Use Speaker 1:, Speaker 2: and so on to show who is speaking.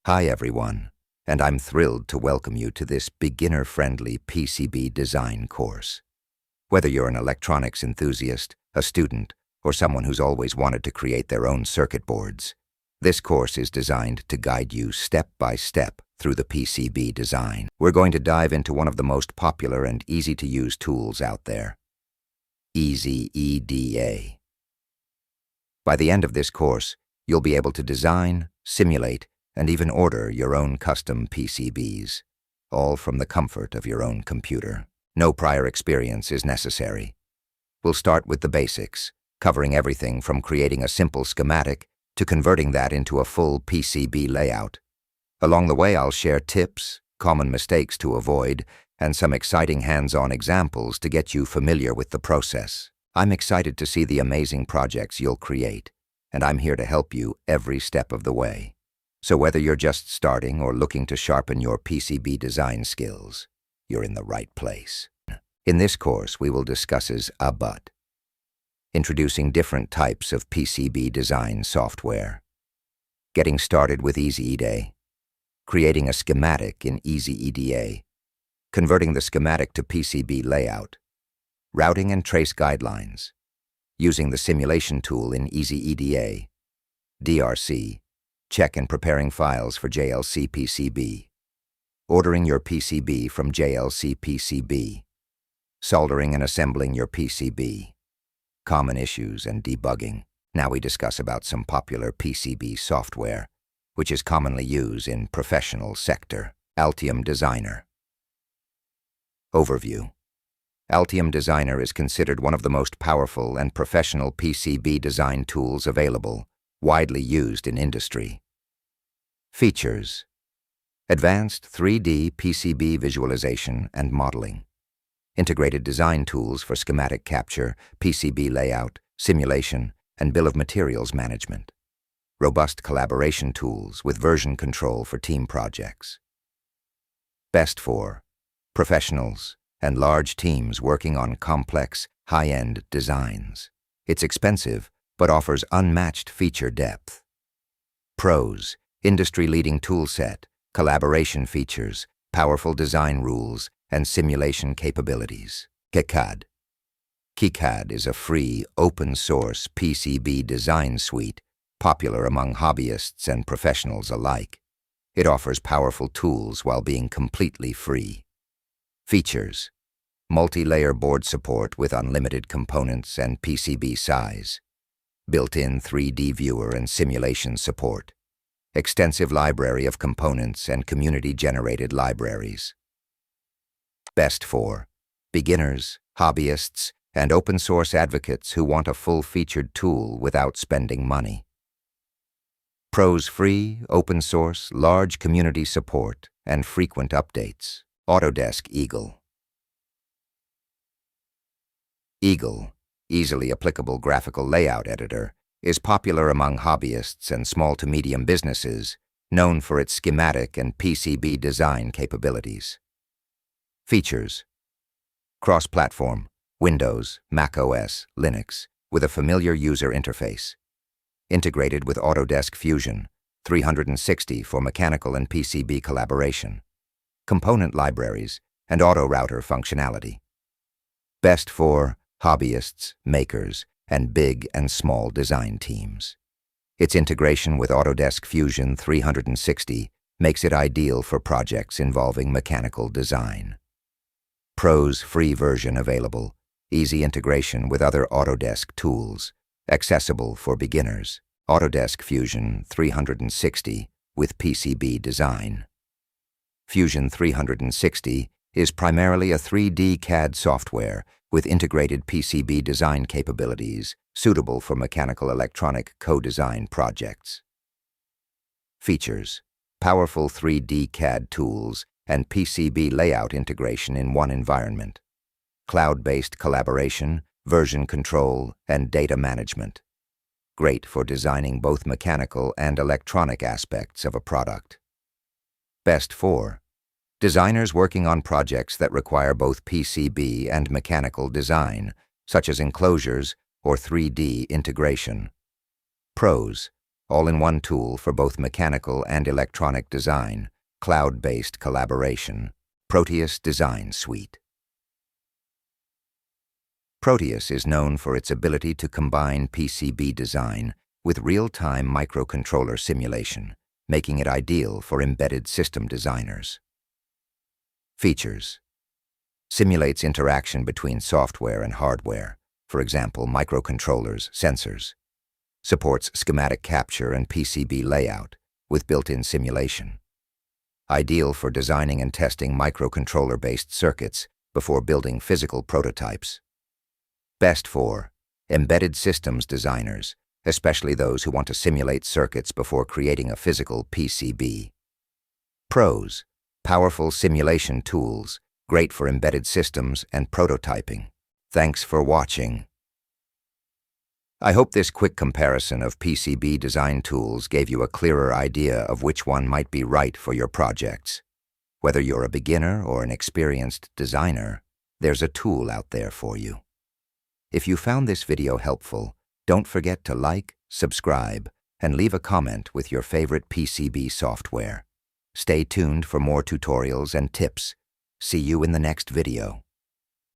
Speaker 1: Hi everyone, and I'm thrilled to welcome you to this beginner-friendly PCB design course. Whether you're an electronics enthusiast, a student, or someone who's always wanted to create their own circuit boards, this course is designed to guide you step by step through the PCB design. We're going to dive into one of the most popular and easy-to-use tools out there, EasyEDA. By the end of this course, you'll be able to design, simulate, and even order your own custom PCBs, all from the comfort of your own computer. No prior experience is necessary. We'll start with the basics, covering everything from creating a simple schematic to converting that into a full PCB layout. Along the way, I'll share tips, common mistakes to avoid, and some exciting hands-on examples to get you familiar with the process. I'm excited to see the amazing projects you'll create, and I'm here to help you every step of the way. So whether you're just starting or looking to sharpen your PCB design skills, you're in the right place. In this course, we will discuss introducing different types of PCB design software, getting started with EasyEDA, creating a schematic in EasyEDA, converting the schematic to PCB layout, routing and trace guidelines, using the simulation tool in EasyEDA, DRC, check and preparing files for JLC PCB, ordering your PCB from JLC PCB, soldering and assembling your PCB, common issues and debugging. Now we discuss about some popular PCB software, which is commonly used in professional sector. Altium Designer. Overview. Altium Designer is considered one of the most powerful and professional PCB design tools available, widely used in industry. Features: advanced 3D PCB visualization and modeling, integrated design tools for schematic capture, PCB layout, simulation, and bill of materials management, robust collaboration tools with version control for team projects. Best for professionals and large teams working on complex, high-end designs. It's expensive, but offers unmatched feature depth. Pros: industry-leading toolset, collaboration features, powerful design rules, and simulation capabilities. KiCad is a free, open-source PCB design suite popular among hobbyists and professionals alike. It offers powerful tools while being completely free. Features: multi-layer board support with unlimited components and PCB size, built-in 3D viewer and simulation support, extensive library of components and community-generated libraries. Best for beginners, hobbyists, and open-source advocates who want a full-featured tool without spending money. Pros: free, open-source, large community support, and frequent updates. Autodesk Eagle. Eagle, easily applicable graphical layout editor, is popular among hobbyists and small to medium businesses, known for its schematic and PCB design capabilities. Features: cross-platform, Windows, macOS, Linux, with a familiar user interface. Integrated with Autodesk Fusion 360 for mechanical and PCB collaboration. Component libraries, and auto-router functionality. Best for hobbyists, makers, and big and small design teams. Its integration with Autodesk Fusion 360 makes it ideal for projects involving mechanical design. Pros: free version available, easy integration with other Autodesk tools, accessible for beginners. Autodesk Fusion 360 with PCB design. Fusion 360 is primarily a 3D CAD software with integrated PCB design capabilities suitable for mechanical electronic co-design projects. Features: powerful 3D CAD tools and PCB layout integration in one environment. Cloud-based collaboration, version control, and data management. Great for designing both mechanical and electronic aspects of a product. Best for designers working on projects that require both PCB and mechanical design, such as enclosures or 3D integration. Pros: all-in-one tool for both mechanical and electronic design, cloud-based collaboration, Proteus Design Suite. Proteus is known for its ability to combine PCB design with real-time microcontroller simulation, making it ideal for embedded system designers. Features: simulates interaction between software and hardware, for example, microcontrollers, sensors. Supports schematic capture and PCB layout with built-in simulation. Ideal for designing and testing microcontroller-based circuits before building physical prototypes. Best for embedded systems designers, especially those who want to simulate circuits before creating a physical PCB. Pros: powerful simulation tools, great for embedded systems and prototyping. Thanks for watching. I hope this quick comparison of PCB design tools gave you a clearer idea of which one might be right for your projects. Whether you're a beginner or an experienced designer, there's a tool out there for you. If you found this video helpful, don't forget to like, subscribe, and leave a comment with your favorite PCB software. Stay tuned for more tutorials and tips. See you in the next video.